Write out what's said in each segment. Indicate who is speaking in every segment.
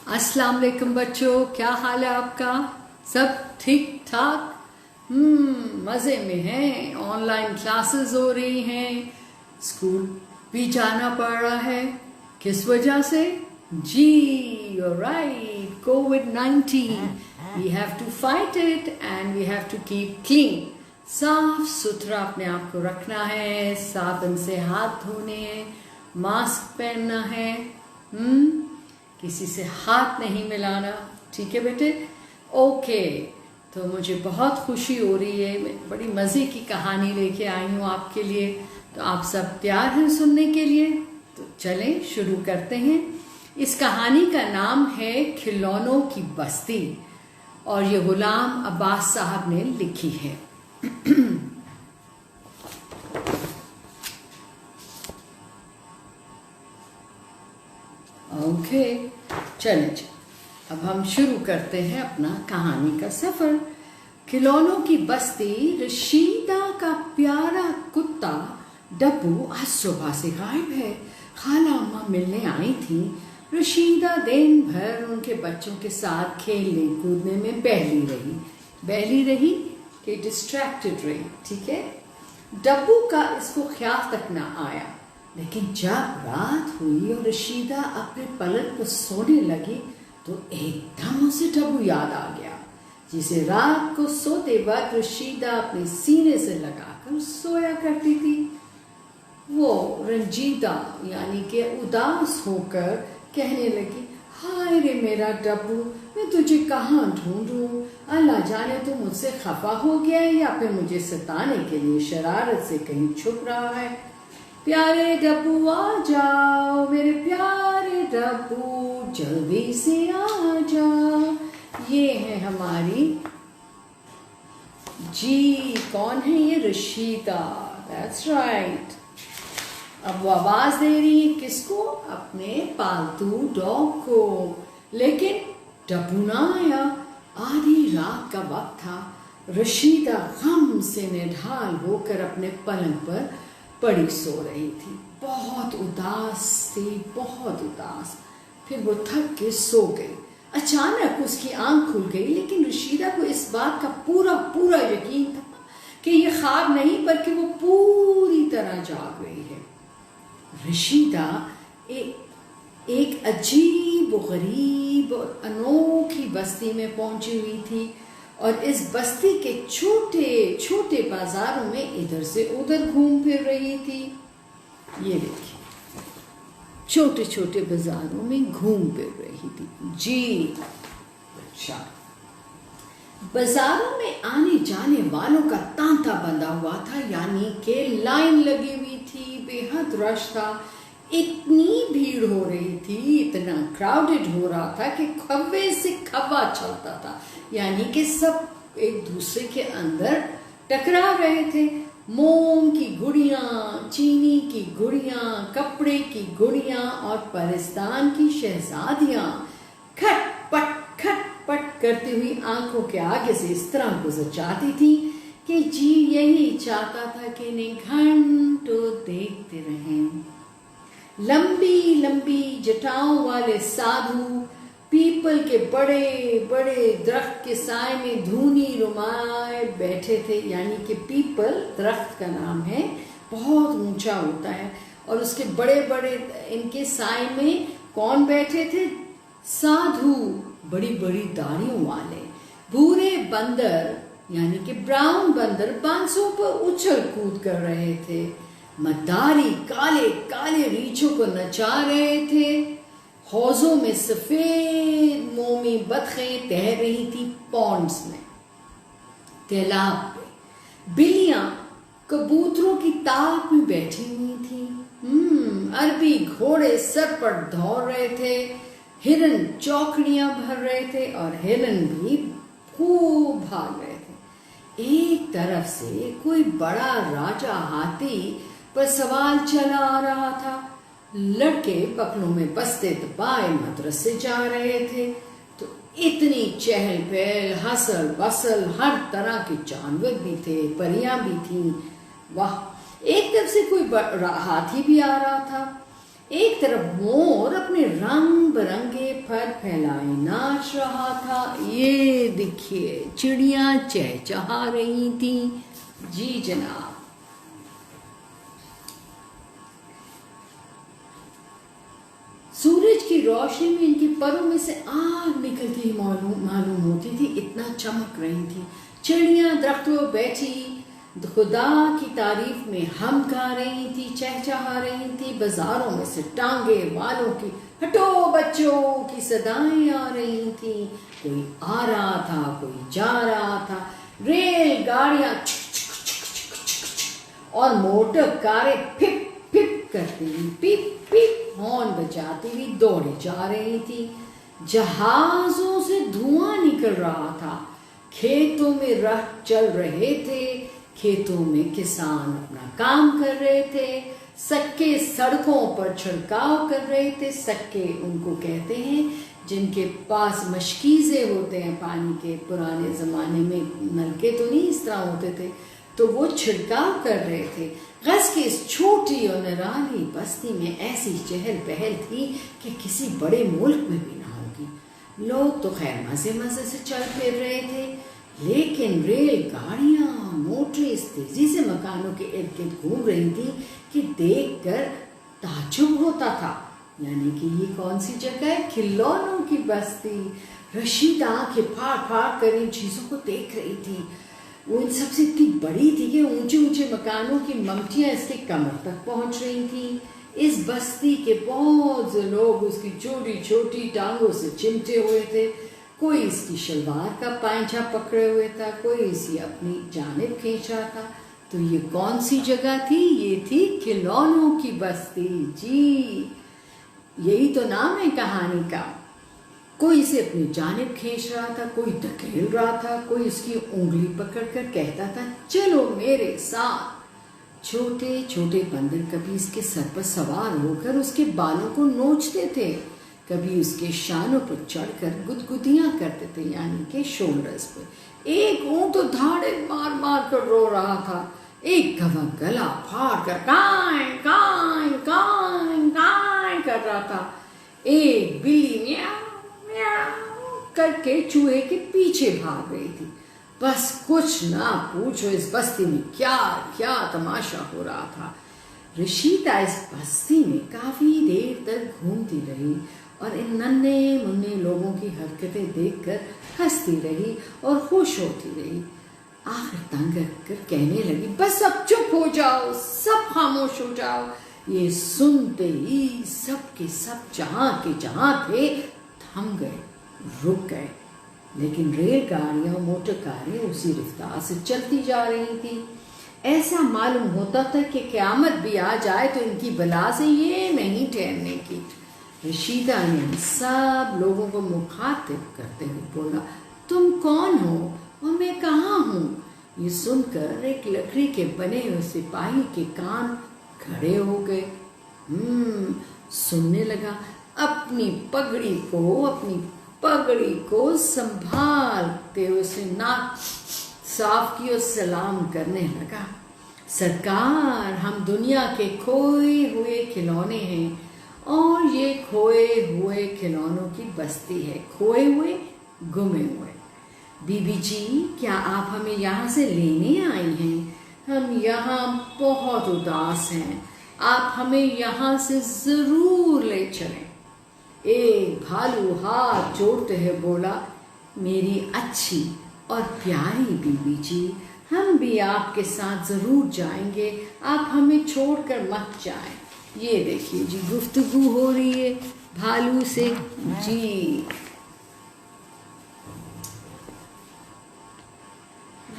Speaker 1: अस्सलाम वालेकुम बच्चों, क्या हाल है आपका? सब ठीक ठाक? मज़े में हैं। ऑनलाइन क्लासेस हो रही हैं, स्कूल भी जाना पड़ रहा है। किस वजह से? जी, you're right, COVID-19. We have to fight it and we have to keep clean. साफ सुथरा अपने आप को रखना है, साबुन से हाथ धोने हैं, मास्क पहनना है, किसी से हाथ नहीं मिलाना। ठीक है बेटे? ओके। तो मुझे बहुत खुशी हो रही है, मैं बड़ी मज़े की कहानी लेके आई हूँ आपके लिए। तो आप सब तैयार हैं सुनने के लिए? तो चलें शुरू करते हैं। इस कहानी का नाम है खिलौनों की बस्ती और ये गुलाम अब्बास साहब ने लिखी है। ओके, चलें अब हम शुरू करते हैं अपना कहानी का सफर। खिलौनों की बस्ती। रशीदा का प्यारा कुत्ता डब्बू आज सुबह से गायब है। खाला अम्मा मिलने आई थी। रशीदा दिन भर उनके बच्चों के साथ खेलने कूदने में बहली रही कि डिस्ट्रैक्टेड रही। ठीक है? डब्बू का इसको ख्याल तक ना आया, लेकिन जब रात हुई और रशीदा अपने पलंग पर सोने लगी तो एकदम उसे डब्बू याद आ गया, जिसे रात को सोते वक्त रशीदा अपने सीने से लगाकर सोया करती थी। वो रंजीदा यानी कि उदास होकर कहने लगी, हाय रे मेरा डब्बू, मैं तुझे कहाँ ढूंढूं? अल्लाह जाने तू मुझसे खफा हो गया है या फिर मुझे सताने के लिए शरारत से कहीं छुप रहा है। प्यारे डब्बू आ जाओ, मेरे प्यारे डब्बू जल्दी से आ जाओ। ये है हमारी जी, कौन है ये? रशीदा। That's right. अब वो आवाज दे रही है किसको? अपने पालतू डॉग को। लेकिन डब्बू ना आया। आधी रात का वक्त था। रशीदा गम से निढाल होकर अपने पलंग पर पड़ी सो रही थी। बहुत उदास थी, बहुत उदास। फिर वो थक के सो गई। अचानक उसकी आंख खुल गई, लेकिन रशीदा को इस बात का पूरा यकीन था कि ये ख्वाब नहीं बल्कि वो पूरी तरह जाग रही है। रशीदा एक अजीब गरीब और अनोखी बस्ती में पहुंची हुई थी और इस बस्ती के छोटे छोटे बाजारों में इधर से उधर घूम फिर रही थी। ये देखिए, छोटे छोटे बाजारों में घूम फिर रही थी। जी अच्छा। बाजारों में आने जाने वालों का तांता बंधा हुआ था, यानी कि लाइन लगी हुई थी, बेहद रश था। इतनी भीड़ हो रही थी, इतना क्राउडेड हो रहा था कि खव्वे से खव्वा चलता था, यानी कि सब एक दूसरे के अंदर टकरा रहे थे। मोम की गुड़ियाँ, चीनी की गुड़ियाँ, कपड़े की गुड़ियाँ और पाकिस्तान की शहजादियाँ खटपट करती हुई आंखों के आगे से इस तरह गुजर जाती थी कि जी यही चाहता था कि इन्हें घंटों देखते रहें। लंबी लंबी जटाओं वाले साधु पीपल के बड़े बड़े दरख्त के साए में धूनी रुमाए बैठे थे, यानी कि पीपल दरख्त का नाम है, बहुत ऊंचा होता है और उसके बड़े बड़े इनके साए में कौन बैठे थे? साधु, बड़ी बड़ी दाढ़ियों वाले। भूरे बंदर यानी कि ब्राउन बंदर बांसों पर उछल कूद कर रहे थे। मदारी काले काले रीछों को नचा रहे थे। हौजों में सफेद मोमी बतखें तैर रही थी। पॉन्ड्स में, तालाब पे बिल्लियां कबूतरों की ताक में बैठी हुई थी। अरबी घोड़े सर पर दौड़ रहे थे। हिरन चौकड़ियां भर रहे थे और हिरन भी खूब भाग रहे थे। एक तरफ से कोई बड़ा राजा हाथी पर सवार चला आ रहा था। लड़के बकलों में बस्ते दबाए मदरसे जा रहे थे। तो इतनी चहल पहल, हसल बसल, हर तरह के जानवर भी थे, परियां भी थीं। वाह! एक तरफ से कोई हाथी भी आ रहा था, एक तरफ मोर अपने रंग बिरंगे पर फैलाए नाच रहा था। ये देखिए चिड़िया चहचहा रही थी। जी जनाब। सूरज की रोशनी में इनके परों में से आग निकलती मालूम होती थी, इतना चमक रही थी। चिड़िया दरख्तों पर बैठी खुदा की तारीफ में हम गा रही थी, चहचहा रही थी। बाजारों में से टांगे वालों की हटो बच्चों की सदाएं आ रही थी। कोई आ रहा था, कोई जा रहा था। रेल गाड़ियां और मोटर कारें फिप फिप करती हुई, पिप पिप हॉर्न बजाती हुई दौड़े जा रही थी। जहाजों से धुआं निकल रहा था। खेतों में राह चल रहे थे। खेतों में किसान अपना काम कर रहे थे। सक्के सड़कों पर छिड़काव कर रहे थे। सक्के उनको कहते हैं जिनके पास मशकीज़े होते हैं पानी के। पुराने ज़माने में नलके तो नहीं इस तरह होते थे, तो वो छिड़काव कर रहे थे। गज की इस छोटी और निराली बस्ती में ऐसी चहल पहल थी कि किसी बड़े मुल्क में भी ना होगी। लोग तो खैर मज़े मज़े से चल फिर रहे थे, लेकिन रेलगाड़ियाँ मोटरें इस तेजी से मकानों के इर्द गिर्द घूम रही थी कि देखकर ताज्जुब होता था। यानी कि ये कौन सी जगह है? खिलौनों की बस्ती। रशीदा आंखें फाड़ फाड़ कर इन चीज़ों को देख रही थी। वो इन सबसे इतनी बड़ी थी कि ऊंचे ऊंचे मकानों की ममटियाँ इसके कमर तक पहुंच रही थी। इस बस्ती के बहुत से लोग उसकी छोटी छोटी टांगों से चिमटे हुए थे। कोई इसकी शलवार का पांचा पकड़े हुए था, कोई इसी अपनी जानिब खींच रहा था। तो ये कौन सी जगह थी? ये थी खिलौनों की बस्ती। जी, यही तो नाम है कहानी का। कोई इसे अपनी जानिब खींच रहा था, कोई धकेल रहा था, कोई इसकी उंगली पकड़कर कहता था चलो मेरे साथ। छोटे छोटे बंदर कभी इसके सर पर सवार होकर उसके बालों को नोचते थे, कभी उसके शानों पर चढ़कर गुदगुदियां करते थे, यानी के शोल्डर्स पे। एक ऊंट तो धाड़े मार मार कर रो रहा था। एक गधा गला फाड़ कर काई काई काई काई कर रहा था। एक बिल्ली म्याऊ म्याऊ करके चूहे के पीछे भाग रही थी। बस कुछ ना पूछो, इस बस्ती में क्या क्या तमाशा हो रहा था। रशीदा इस बस्ती में काफी देर तक घूमती रही और इन नन्हे मुन्ने लोगों की हरकतें देखकर हंसती रही और खुश होती रही। आखिर तंग कर कहने लगी बस अब चुप हो जाओ, सब खामोश हो जाओ। ये सुनते ही सब के सब जहां के जहां थे थम गए, रुक गए। लेकिन रेलगाड़ियां मोटर कारें उसी रफ्तार से चलती जा रही थी। ऐसा मालूम होता था कि क़यामत भी आ जाए तो इनकी बला से ये नहीं ठहरने की। रशीदा ने सब लोगों को मुखातिब करते हुए बोला तुम कौन हो और मैं कहाँ हूँ? ये सुनकर एक लकड़ी के बने हुए सिपाही के कान खड़े हो गए। सुनने लगा। अपनी पगड़ी को संभालते हुए उसने नाक साफ की और सलाम करने लगा। सरकार, हम दुनिया के खोए हुए खिलौने हैं और ये खोए हुए खिलौनों की बस्ती है। खोए हुए, गुमे हुए। बीबी जी, क्या आप हमें यहाँ से लेने आई हैं? हम यहाँ बहुत उदास हैं, आप हमें यहाँ से जरूर ले चलें। एक भालू हाथ जोड़ते हुए बोला मेरी अच्छी और प्यारी बीबी जी, हम भी आपके साथ जरूर जाएंगे, आप हमें छोड़कर मत जाएं। ये देखिए जी, गुफ्तगू हो रही है भालू से। जी,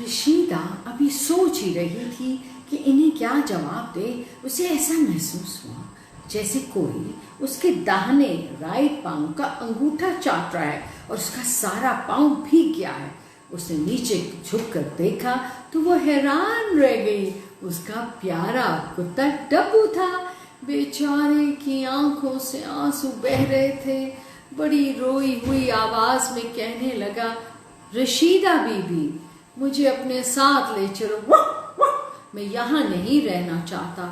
Speaker 1: रशीदा अभी सोच ही रही थी कि इन्हें क्या जवाब दे। उसे ऐसा महसूस हुआ जैसे कोई उसके दाहिने राइट पांव का अंगूठा चाट रहा है और उसका सारा पांव भीग गया है। उसने नीचे झुककर देखा तो वो हैरान रह गई। उसका प्यारा कुत्ता डब्बू था। बेचारे की आंखों से आंसू बह रहे थे। बड़ी रोई हुई आवाज में कहने लगा रशीदा बीबी, मुझे अपने साथ ले चलो, मैं यहाँ नहीं रहना चाहता।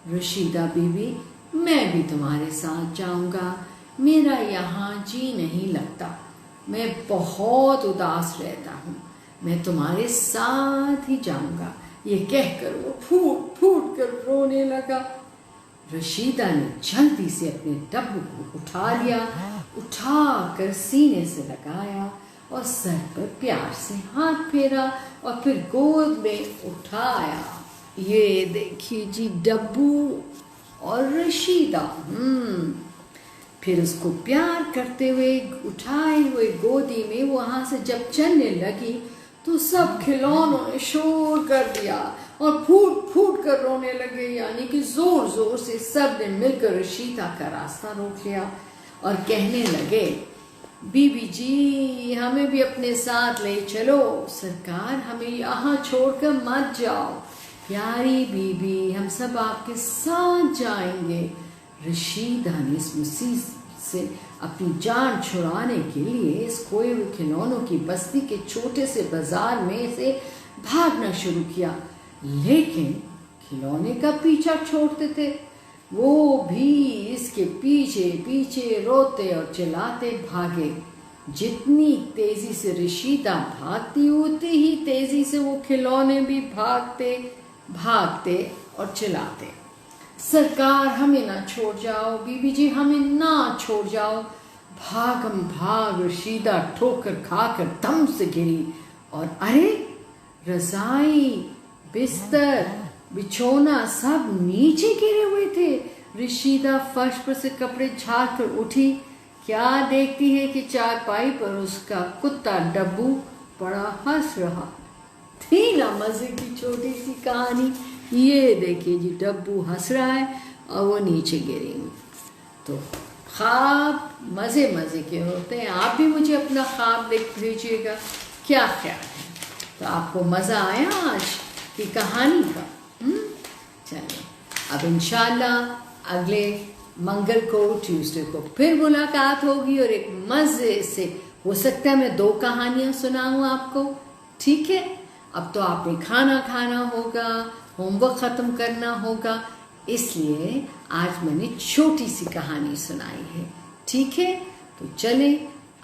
Speaker 1: रशीदा बीबी, मैं भी तुम्हारे साथ जाऊंगा। मेरा यहाँ जी नहीं लगता, मैं बहुत उदास रहता हूँ, मैं तुम्हारे साथ ही जाऊंगा। ये कहकर वो फूट फूट कर रोने लगा। रशीदा ने जल्दी से अपने डब्बू को उठा लिया, उठाकर सीने से लगाया और सर पर प्यार से हाथ फेरा और फिर गोद में उठाया। ये देखिए जी डब्बू और रशीदा। फिर उसको प्यार करते हुए उठाए हुए गोदी में वहां से जब चलने लगी तो सब खिलौनों ने शोर कर दिया और फूट फूट कर रोने लगे, यानी कि जोर जोर से सब ने मिलकर रशीदा का रास्ता रोक लिया और कहने लगे, बीबी जी हमें भी अपने साथ ले चलो, सरकार हमें यहाँ छोड़कर मत जाओ, प्यारी बीबी हम सब आपके साथ जाएंगे। रशीदा ने इस मुसीबत से अपनी जान छुड़ाने के लिए इस खोए हुए खिलौनों की बस्ती के छोटे से बाजार में से भागना शुरू किया, लेकिन खिलौने का पीछा छोड़ते थे। वो भी इसके पीछे पीछे रोते और चिल्लाते भागे। जितनी तेजी से रशीदा भागती उतनी ही तेजी से वो खिलौने भी भागते भागते और चिल्लाते, सरकार हमें ना छोड़ जाओ, बीबी जी हमें ना छोड़ जाओ। भागम भाग रशीदा ठोकर खाकर दम से गिरी और अरे रजाई बिस्तर बिछोना सब नीचे गिरे हुए थे। रशीदा फर्श पर से कपड़े झाड़ कर उठी, क्या देखती है कि चारपाई पर उसका कुत्ता डब्बू बड़ा हंस रहा। थी ना मजे की छोटी सी कहानी। ये देखिए जी डब्बू हंस रहा है और वो नीचे गिरी हुई। तो ख्वाब मजे मजे के होते हैं। आप भी मुझे अपना ख्वाब लिख भेजिएगा, क्या ख्याल है? तो आपको मज़ा आया आज की कहानी का? चलिए अब इंशाल्लाह अगले मंगल को ट्यूसडे को फिर मुलाकात होगी और एक मज़े से, हो सकता है मैं 2 कहानियाँ सुनाऊँ आपको, ठीक है? अब तो आपने खाना खाना होगा, होमवर्क ख़त्म करना होगा, इसलिए आज मैंने छोटी सी कहानी सुनाई है, ठीक है? तो चले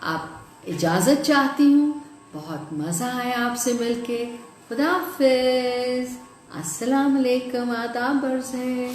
Speaker 1: आप इजाज़त चाहती हूँ। बहुत मज़ा आया आपसे मिलके। खुदा हाफ़िज़। अस्सलाम वालेकुम, आदाब अर्ज़ है।